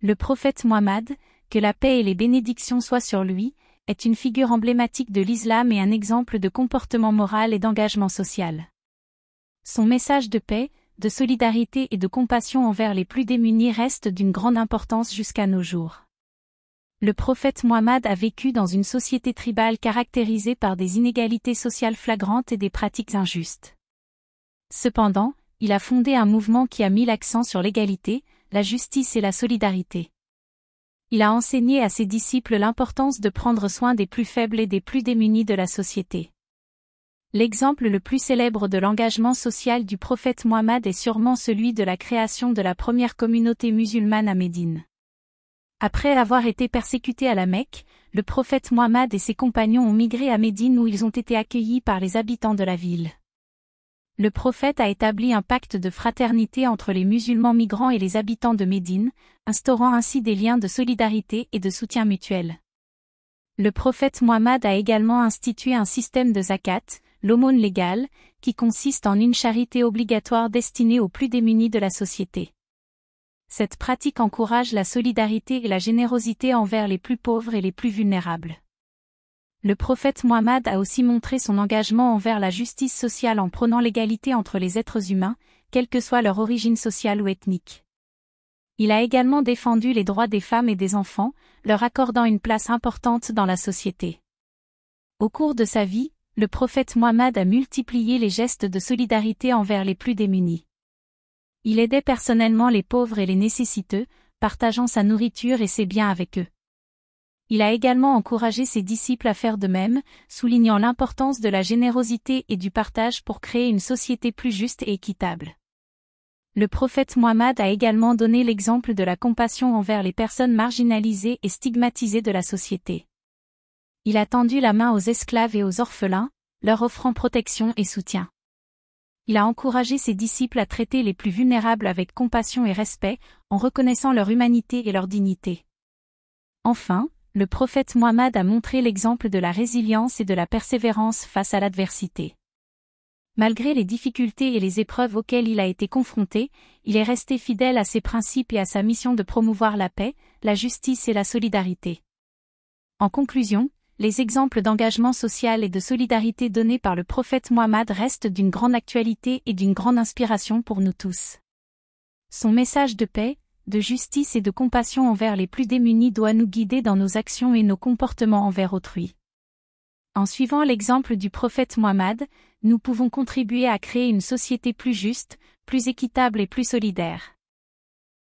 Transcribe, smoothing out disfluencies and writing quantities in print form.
Le prophète Muhammad, que la paix et les bénédictions soient sur lui, est une figure emblématique de l'islam et un exemple de comportement moral et d'engagement social. Son message de paix, de solidarité et de compassion envers les plus démunis reste d'une grande importance jusqu'à nos jours. Le prophète Muhammad a vécu dans une société tribale caractérisée par des inégalités sociales flagrantes et des pratiques injustes. Cependant, il a fondé un mouvement qui a mis l'accent sur l'égalité, la justice et la solidarité. Il a enseigné à ses disciples l'importance de prendre soin des plus faibles et des plus démunis de la société. L'exemple le plus célèbre de l'engagement social du prophète Muhammad est sûrement celui de la création de la première communauté musulmane à Médine. Après avoir été persécuté à la Mecque, le prophète Muhammad et ses compagnons ont migré à Médine où ils ont été accueillis par les habitants de la ville. Le prophète a établi un pacte de fraternité entre les musulmans migrants et les habitants de Médine, instaurant ainsi des liens de solidarité et de soutien mutuel. Le prophète Muhammad a également institué un système de zakat, l'aumône légale, qui consiste en une charité obligatoire destinée aux plus démunis de la société. Cette pratique encourage la solidarité et la générosité envers les plus pauvres et les plus vulnérables. Le prophète Muhammad a aussi montré son engagement envers la justice sociale en prônant l'égalité entre les êtres humains, quelle que soit leur origine sociale ou ethnique. Il a également défendu les droits des femmes et des enfants, leur accordant une place importante dans la société. Au cours de sa vie, le prophète Muhammad a multiplié les gestes de solidarité envers les plus démunis. Il aidait personnellement les pauvres et les nécessiteux, partageant sa nourriture et ses biens avec eux. Il a également encouragé ses disciples à faire de même, soulignant l'importance de la générosité et du partage pour créer une société plus juste et équitable. Le prophète Muhammad a également donné l'exemple de la compassion envers les personnes marginalisées et stigmatisées de la société. Il a tendu la main aux esclaves et aux orphelins, leur offrant protection et soutien. Il a encouragé ses disciples à traiter les plus vulnérables avec compassion et respect, en reconnaissant leur humanité et leur dignité. Enfin, le prophète Muhammad a montré l'exemple de la résilience et de la persévérance face à l'adversité. Malgré les difficultés et les épreuves auxquelles il a été confronté, il est resté fidèle à ses principes et à sa mission de promouvoir la paix, la justice et la solidarité. En conclusion, les exemples d'engagement social et de solidarité donnés par le prophète Muhammad restent d'une grande actualité et d'une grande inspiration pour nous tous. Son message de paix, de justice et de compassion envers les plus démunis doit nous guider dans nos actions et nos comportements envers autrui. En suivant l'exemple du prophète Muhammad, nous pouvons contribuer à créer une société plus juste, plus équitable et plus solidaire.